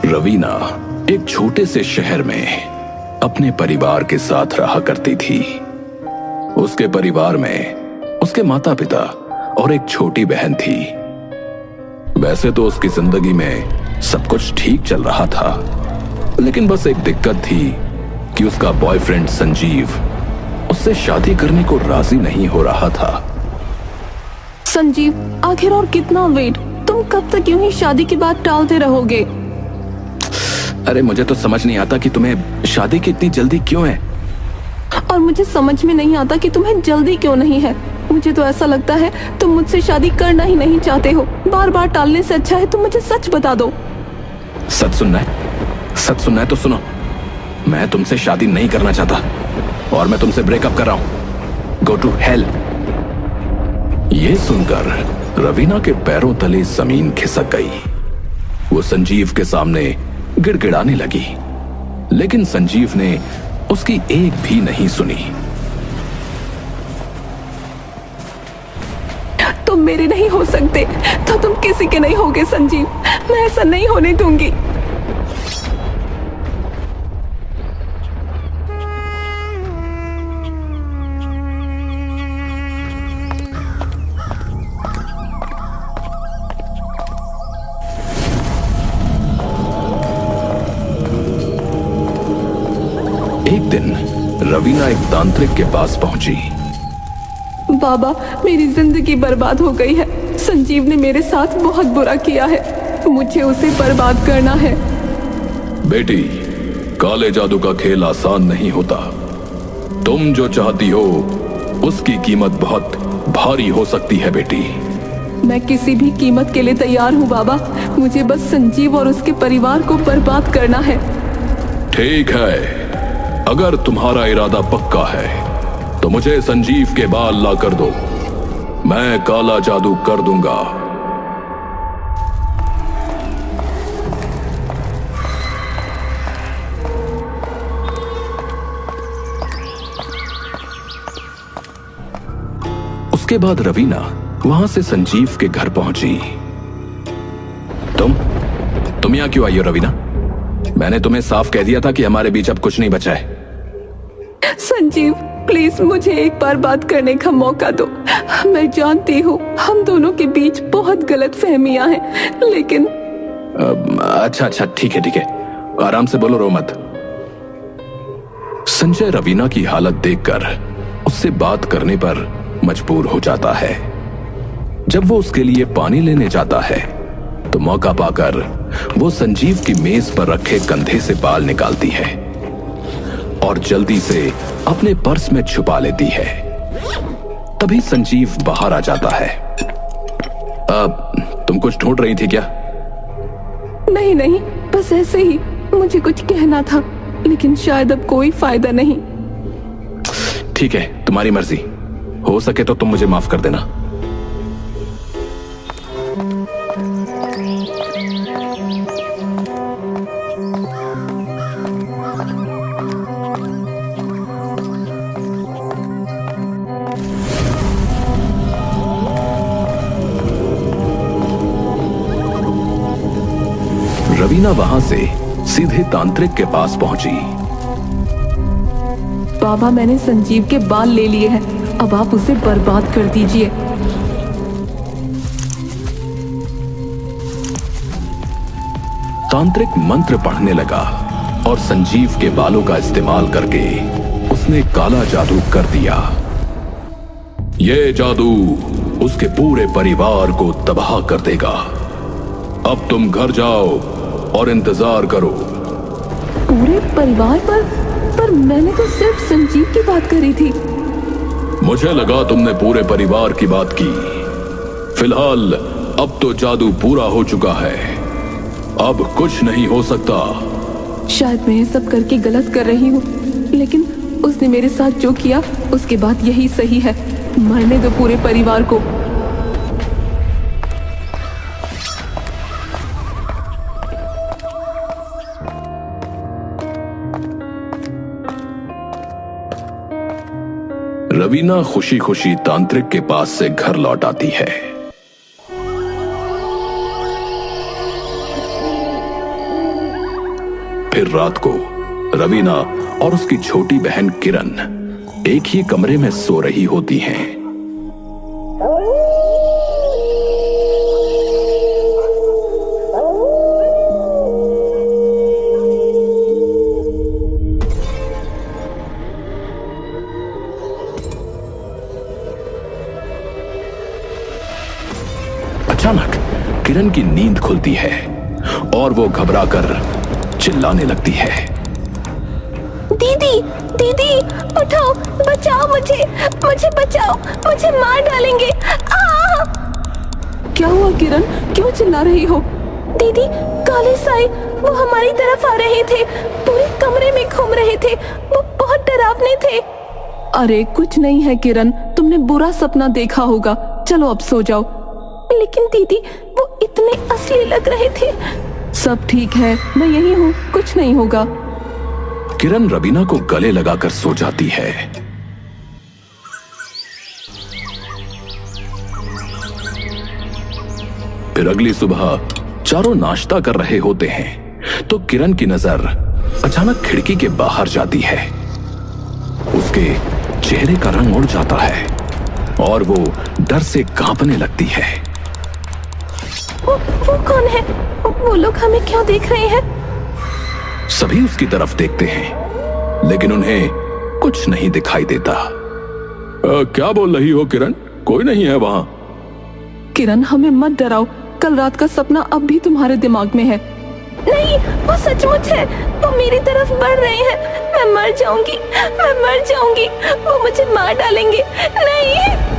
रवीना एक छोटे से शहर में अपने परिवार के साथ रहा करती थी। उसके परिवार में उसके माता पिता और एक छोटी बहन थी। वैसे तो उसकी जिंदगी में सब कुछ ठीक चल रहा था, लेकिन बस एक दिक्कत थी कि उसका बॉयफ्रेंड संजीव उससे शादी करने को राजी नहीं हो रहा था। संजीव, आखिर और कितना वेट? तुम कब तक यूं ही शादी की बात टालते रहोगे? अरे मुझे तो समझ नहीं आता कि तुम्हें शादी की इतनी जल्दी क्यों है। और मुझे समझ में नहीं आता कि तुम्हें जल्दी क्यों नहीं है। मुझे तो ऐसा लगता है तुम मुझसे शादी करना ही नहीं चाहते हो। बार बार टालने से अच्छा है तुम मुझे सच बता दो। सच सुनना है? सच सुनना है तो सुनो, मैं तुमसे शादी नहीं करना चाहता और मैं तुमसे ब्रेकअप कर रहा हूं। Go to hell. ये सुनकर रवीना के पैरों तले जमीन खिसक गई। वो संजीव के सामने गिड़गिड़ाने लगी, लेकिन संजीव ने उसकी एक भी नहीं सुनी। तुम मेरे नहीं हो सकते तो तुम किसी के नहीं होगे संजीव। मैं ऐसा नहीं होने दूंगी। एक दिन रवीना एक तांत्रिक के पास पहुंची। बाबा, मेरी जिंदगी बर्बाद हो गई है। संजीव ने मेरे साथ बहुत बुरा किया है। मुझे उसे बर्बाद करना है। बेटी, काले जादू का खेल आसान नहीं होता। तुम जो चाहती हो उसकी कीमत बहुत भारी हो सकती है बेटी। मैं किसी भी कीमत के लिए तैयार हूँ बाबा। मुझे बस संजीव और उसके परिवार को बर्बाद करना है। ठीक है, अगर तुम्हारा इरादा पक्का है तो मुझे संजीव के बाल ला कर दो। मैं काला जादू कर दूंगा। उसके बाद रवीना वहां से संजीव के घर पहुंची। तुम यहां क्यों आई हो रवीना? मैंने तुम्हें साफ कह दिया था कि हमारे बीच अब कुछ नहीं बचा है। संजीव, प्लीज मुझे एक बार बात करने का मौका दो। मैं जानती हूँ हम दोनों के बीच बहुत गलत फहमियां हैं, लेकिन अच्छा ठीक है, आराम से बोलो, रो मत। संजय रवीना की हालत देखकर उससे बात करने पर मजबूर हो जाता है। जब वो उसके लिए पानी लेने जाता है तो मौका पाकर वो संजीव की मेज पर रखे कंधे से बाल निकालती है और जल्दी से अपने पर्स में छुपा लेती है। तभी संजीव बाहर आ जाता है। तुम कुछ ढूंढ रही थी क्या? नहीं, बस ऐसे ही मुझे कुछ कहना था, लेकिन शायद अब कोई फायदा नहीं। ठीक है, तुम्हारी मर्जी। हो सके तो तुम मुझे माफ कर देना। रवीना वहां से सीधे तांत्रिक के पास पहुंची। बाबा, मैंने संजीव के बाल ले लिए हैं, अब आप उसे बर्बाद कर दीजिए। तांत्रिक मंत्र पढ़ने लगा और संजीव के बालों का इस्तेमाल करके उसने काला जादू कर दिया। यह जादू उसके पूरे परिवार को तबाह कर देगा। अब तुम घर जाओ और इंतजार करो। पूरे परिवार पर मैंने तो सिर्फ संजीव की बात करी थी। मुझे लगा तुमने पूरे परिवार की बात की। फिलहाल अब तो जादू पूरा हो चुका है, अब कुछ नहीं हो सकता। शायद मैं ये सब करके गलत कर रही हूँ, लेकिन उसने मेरे साथ जो किया उसके बाद यही सही है। मरने दो पूरे परिवार को। रवीना खुशी खुशी तांत्रिक के पास से घर लौट आती है। फिर रात को रवीना और उसकी छोटी बहन किरण एक ही कमरे में सो रही होती हैं। अचानक किरण की नींद खुलती है और वो घबराकर चिल्लाने लगती है। दीदी, दीदी, उठाओ, बचाओ मुझे, मुझे बचाओ, मुझे मार डालेंगे। क्या हुआ किरण, क्यों चिल्ला रही हो? दीदी, काले साए वो हमारी तरफ आ रहे थे, पूरे कमरे में घूम रहे थे, वो बहुत डरावने थे। अरे कुछ नहीं है किरण, तुमने बुरा सपना देखा होगा, चलो अब सो जाओ। लेकिन दीदी, वो इतने असली लग रहे थे। सब ठीक है, मैं यही हूँ, कुछ नहीं होगा। किरण रवीना को गले लगाकर सो जाती है। फिर अगली सुबह चारों नाश्ता कर रहे होते हैं तो किरण की नजर अचानक खिड़की के बाहर जाती है। उसके चेहरे का रंग उड़ जाता है और वो डर से कांपने लगती है। वो कौन है? वो लोग हमें क्यों देख रहे हैं? सभी उसकी तरफ देखते हैं लेकिन उन्हें कुछ नहीं दिखाई देता। क्या बोल रही हो किरण? कोई नहीं है वहां। किरण, हमें मत डराओ, कल रात का सपना अब भी तुम्हारे दिमाग में है। नहीं, वो सचमुच है, वो मेरी तरफ बढ़ रहे हैं। मैं मर जाऊंगी, मैं मर जाऊंगी, वो मुझे मार डालेंगे। नहीं।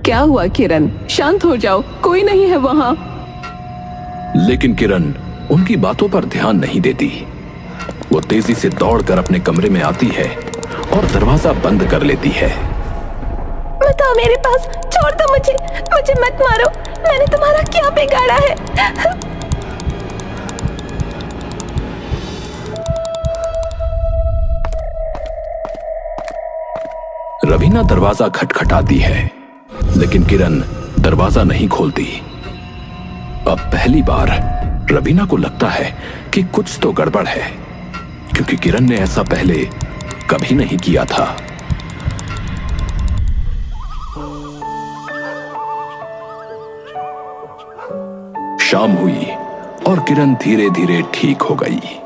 क्या हुआ किरण? शांत हो जाओ, कोई नहीं है वहां। लेकिन किरण उनकी बातों पर ध्यान नहीं देती। वो तेजी से दौड़कर अपने कमरे में आती है और दरवाजा बंद कर लेती है। मत आओ मेरे पास, छोड़ दो मुझे, मुझे मत मारो, मैंने तुम्हारा क्या बिगाड़ा है? रवीना दरवाजा खटखटाती है लेकिन किरण दरवाजा नहीं खोलती। अब पहली बार रवीना को लगता है कि कुछ तो गड़बड़ है, क्योंकि किरण ने ऐसा पहले कभी नहीं किया था। शाम हुई और किरण धीरे धीरे ठीक हो गई।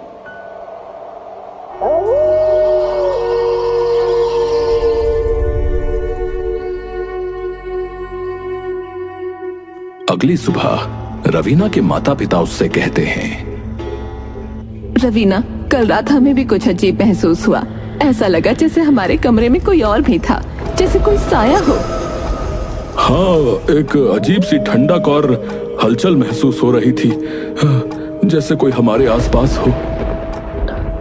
अगली सुबह रवीना के माता पिता उससे कहते हैं, रवीना, कल रात हमें भी कुछ अजीब महसूस हुआ। ऐसा लगा जैसे हमारे कमरे में कोई और भी था, जैसे कोई साया हो। हाँ, एक अजीब सी ठंडक और हलचल महसूस हो रही थी, जैसे कोई हमारे आसपास हो।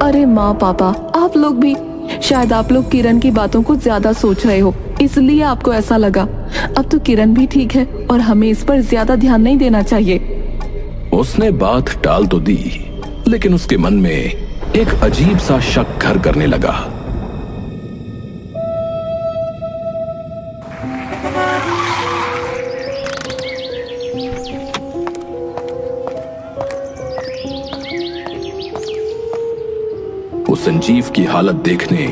अरे माँ पापा, आप लोग भी, शायद आप लोग किरण की बातों को ज्यादा सोच रहे हो, इसलिए आपको ऐसा लगा। अब तो किरण भी ठीक है और हमें इस पर ज्यादा ध्यान नहीं देना चाहिए। उसने बात टाल तो दी, लेकिन उसके मन में एक अजीब सा शक घर करने लगा। वो संजीव की हालत देखने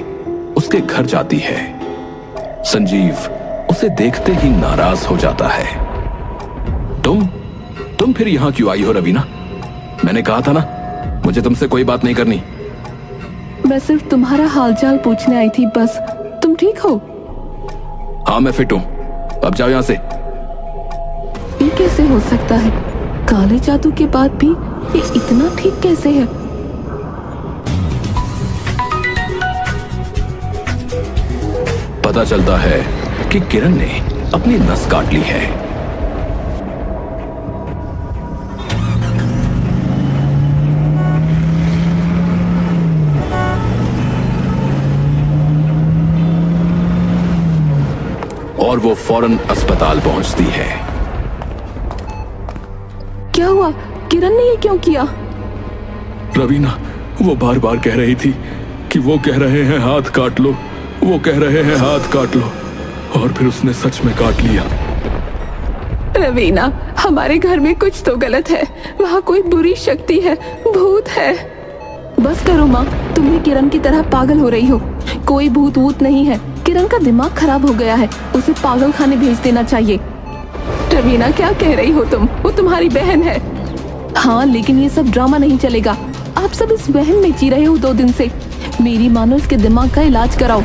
उसके घर जाती है। संजीव उसे देखते ही नाराज हो जाता है। तुम फिर यहां क्यों आई हो रवीना? मैंने कहा था ना, मुझे तुमसे कोई बात नहीं करनी। मैं सिर्फ तुम्हारा हालचाल पूछने आई थी बस। तुम ठीक हो? हाँ, मैं फिट हूं। अब जाओ यहां से। ये कैसे हो सकता है? काले जादू के बाद भी ये इतना ठीक कैसे है? पता चलता है कि किरण ने अपनी नस काट ली है। और वो फौरन अस्पताल पहुंचती है। क्या हुआ? किरण ने ये क्यों किया? रवीना, वो बार बार कह रही थी कि वो कह रहे हैं हाथ काट लो, वो कह रहे हैं हाथ काट लो, और फिर उसने सच में काट लिया। रवीना, हमारे घर में कुछ तो गलत है। वहाँ कोई बुरी शक्ति है, भूत है। बस करो माँ, तुम भी किरण की तरह पागल हो रही हो। कोई भूत वूत नहीं है। किरण का दिमाग खराब हो गया है, उसे पागल खाने भेज देना चाहिए। रवीना, क्या कह रही हो तुम? वो तुम्हारी बहन है। हाँ, लेकिन ये सब ड्रामा नहीं चलेगा। आप सब इस वहम में जी रहे हो 2 दिन से। मेरी मानो इसके दिमाग का इलाज कराओ।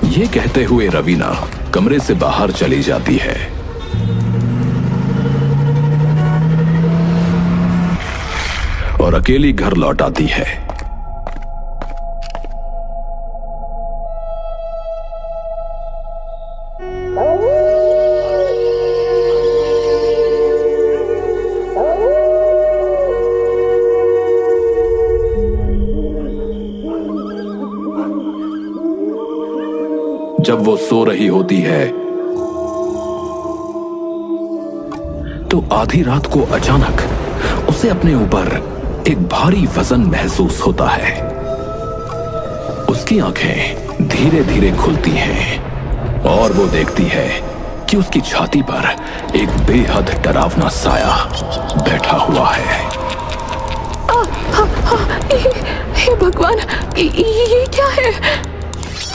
ये कहते हुए रवीना कमरे से बाहर चली जाती है। और अकेली घर लौट आती है। जब वो सो रही होती है तो आधी रात को अचानक उसे अपने ऊपर एक भारी वजन महसूस होता है। उसकी आंखें धीरे धीरे खुलती हैं और वो देखती है कि उसकी छाती पर एक बेहद डरावना साया बैठा हुआ है। हे भगवान, ये क्या है?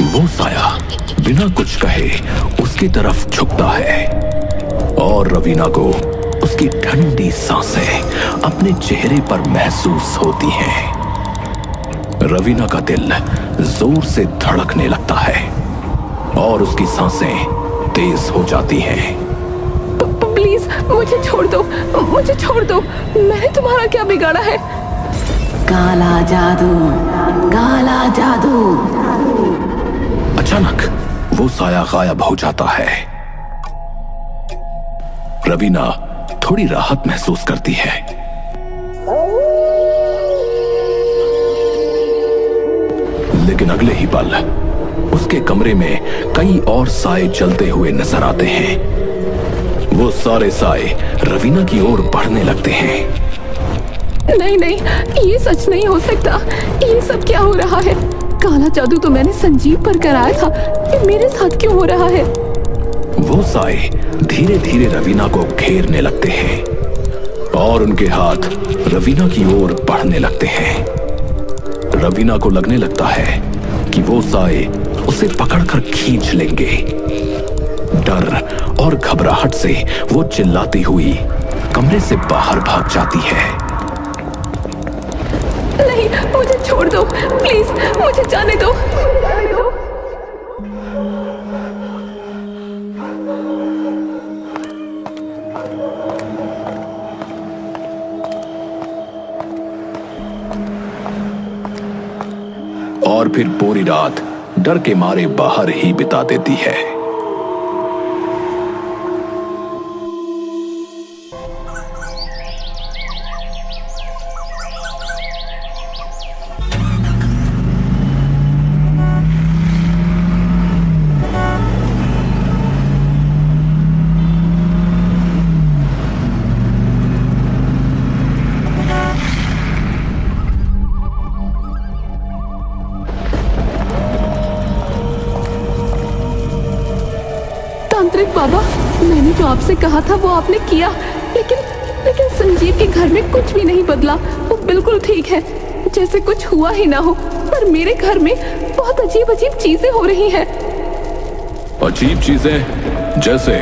वो साया बिना कुछ कहे उसकी तरफ झुकता है और रवीना को उसकी ठंडी सांसें अपने चेहरे पर महसूस होती हैं। रवीना का दिल जोर से धड़कने लगता है और उसकी सांसें तेज हो जाती हैं। प्लीज मुझे छोड़ दो, मुझे छोड़ दो। मैंने तुम्हारा क्या बिगाड़ा है? काला जादू, काला जादू। अचानक वो साया गायब हो जाता है। रवीना थोड़ी राहत महसूस करती है। लेकिन अगले ही पल उसके कमरे में कई और साए चलते हुए नजर आते हैं। वो सारे साए रवीना की ओर बढ़ने लगते हैं। नहीं नहीं, ये सच नहीं हो सकता। ये सब क्या हो रहा है? काला जादू तो मैंने संजीव पर कराया था, ये मेरे साथ क्यों हो रहा है? वो साए धीरे धीरे रवीना को घेरने लगते हैं और उनके हाथ रवीना की ओर बढ़ने लगते हैं। रवीना को लगने लगता है कि वो साए उसे पकड़कर खींच लेंगे। डर और घबराहट से वो चिल्लाती हुई कमरे से बाहर भाग जाती है। नहीं, मुझे छोड़ दो प्लीज, मुझे जाने दो। और फिर पूरी रात डर के मारे बाहर ही बिता देती है। तांत्रिक बाबा, मैंने जो आपसे कहा था वो आपने किया, लेकिन संजीव के घर में कुछ भी नहीं बदला। वो बिल्कुल ठीक है, जैसे कुछ हुआ ही ना हो। पर मेरे घर में बहुत अजीब अजीब चीजें हो रही हैं। अजीब चीजें जैसे?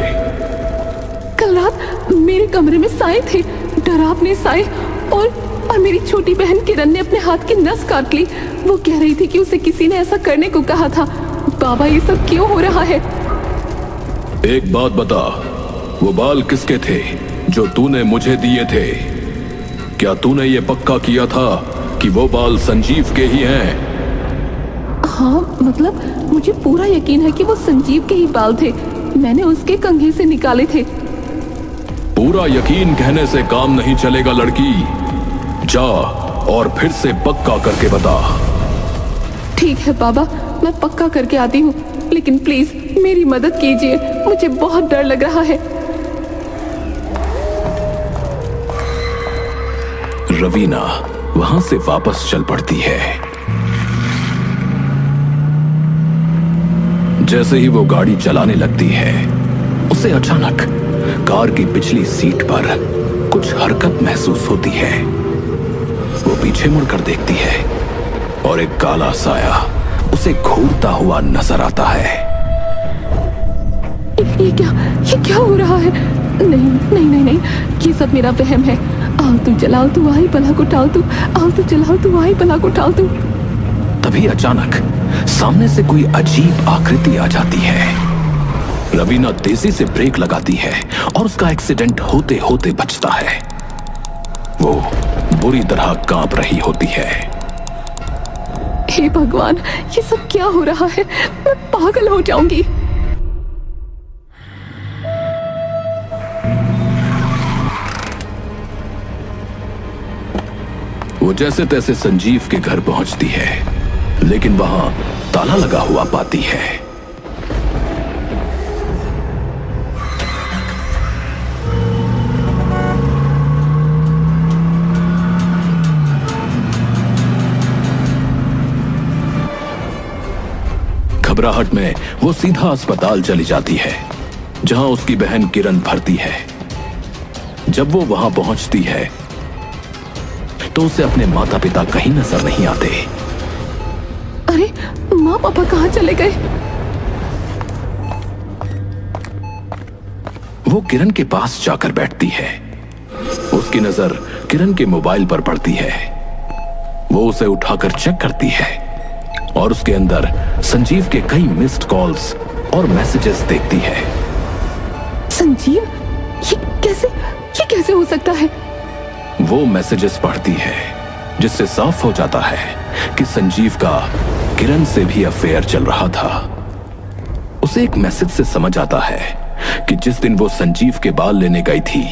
कल रात मेरे कमरे में साए थे, डरावने साए। और मेरी छोटी बहन किरण ने अपने हाथ की नस काट ली। वो कह रही थी कि उसे किसी ने ऐसा करने को कहा था। बाबा, ये सब क्यों हो रहा है? एक बात बता, वो बाल किसके थे जो तूने मुझे दिए थे? क्या तूने ये पक्का किया था कि वो बाल संजीव के ही हैं? हाँ, मतलब मुझे पूरा यकीन है कि वो संजीव के ही बाल थे। मैंने उसके कंघी से निकाले थे। पूरा यकीन कहने से काम नहीं चलेगा लड़की। जा और फिर से पक्का करके बता। ठीक है बाबा, मैं पक्का करके आती हूँ, लेकिन प्लीज मेरी मदद कीजिए, मुझे बहुत डर लग रहा है। रवीना वहां से वापस चल पड़ती है। जैसे ही वो गाड़ी चलाने लगती है, उसे उसे अचानक कार की पिछली सीट पर कुछ हरकत महसूस होती है। वो पीछे मुड़कर देखती है और एक काला साया उसे घूरता हुआ नजर आता है। ये क्या हो रहा है? नहीं नहीं नहीं नहीं, ये सब मेरा वहम है। आओ तू जलाओ तू आई बला को टाल तू, आओ तू जलाओ तू आई बला को टाल तू। तभी अचानक सामने से कोई अजीब आकृति आ जाती है। रवीना तेजी से ब्रेक लगाती है और उसका एक्सीडेंट होते होते बचता है। वो बुरी तरह कांप रही होती है। हे भगवान, ये सब क्या हो रहा है? मैं पागल हो जाऊंगी। वो जैसे तैसे संजीव के घर पहुंचती है, लेकिन वहां ताला लगा हुआ पाती है। घबराहट में वो सीधा अस्पताल चली जाती है, जहां उसकी बहन किरण भर्ती है। जब वो वहां पहुंचती है तो उसे अपने माता पिता कहीं नजर नहीं आते। अरे माँ पापा कहाँ चले गए? वो किरण के पास जाकर बैठती है। उसकी नजर किरण के मोबाइल पर पड़ती है। वो उसे उठाकर चेक करती है और उसके अंदर संजीव के कई मिस्ड कॉल्स और मैसेजेस देखती है। संजीव? ये कैसे हो सकता है? वो मैसेजेस पढ़ती है, जिससे साफ हो जाता है कि संजीव का किरण से भी अफेयर चल रहा था। उसे एक मैसेज से समझ आता है कि जिस दिन वो संजीव के बाल लेने गई थी,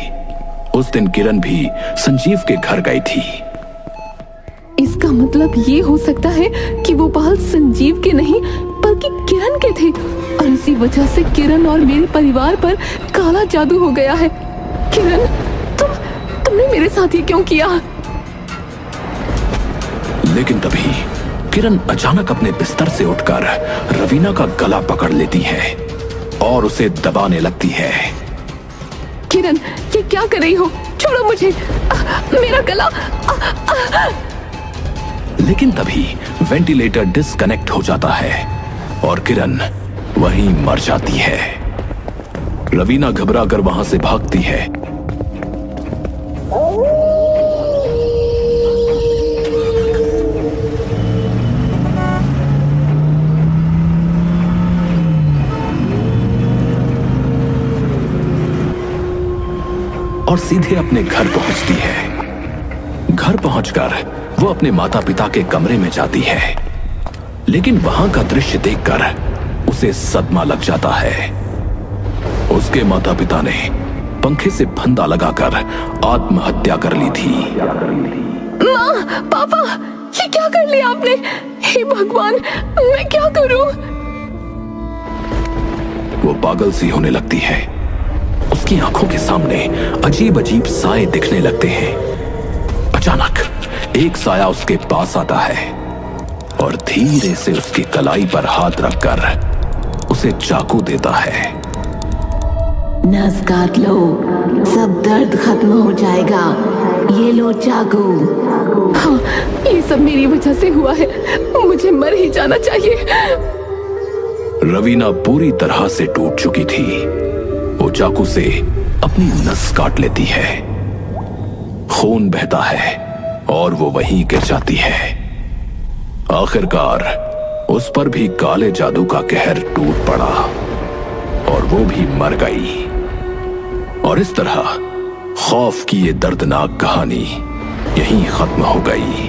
उस दिन किरण भी संजीव के घर गई थी। इसका मतलब ये हो सकता है कि वो बाल संजीव के नहीं बल्कि किरण के थे, और इसी वजह से किरण और मेरे परिवार पर काला जादू हो गया है। किरण, तुमने मेरे साथ ये क्यों किया? लेकिन तभी किरण अचानक अपने बिस्तर से उठकर रवीना का गला पकड़ लेती है और उसे दबाने लगती है। किरण, ये क्या कर रही हो? छोड़ो मुझे, मेरा गला। लेकिन तभी वेंटिलेटर डिस्कनेक्ट हो जाता है और किरण वहीं मर जाती है। रवीना घबराकर वहां से भागती है। और सीधे अपने घर पहुंचती है। घर पहुंचकर वो अपने माता पिता के कमरे में जाती है, लेकिन वहां का दृश्य देखकर उसे सदमा लग जाता है। उसके माता पिता ने पंखे से फंदा लगाकर आत्महत्या कर ली थी। माँ, पापा, ये क्या कर लिया आपने? हे भगवान, मैं क्या करूं? वो पागल सी होने लगती है। उसकी आंखों के सामने अजीब अजीब साए दिखने लगते हैं। अचानक एक साया उसके पास आता है और धीरे से उसकी कलाई पर हाथ रखकर उसे चाकू देता है। नस काट लो, सब दर्द खत्म हो जाएगा। ये लो चाकू। हाँ, ये सब मेरी वजह से हुआ है। मुझे मर ही जाना चाहिए। रवीना पूरी तरह से टूट चुकी थी। वो चाकू से अपनी नस काट लेती है। खून बहता है और वो वहीं गिर जाती है। आखिरकार उस पर भी काले जादू का कहर टूट पड़ा और वो भी मर गई। और इस तरह खौफ की ये दर्दनाक कहानी यहीं खत्म हो गई।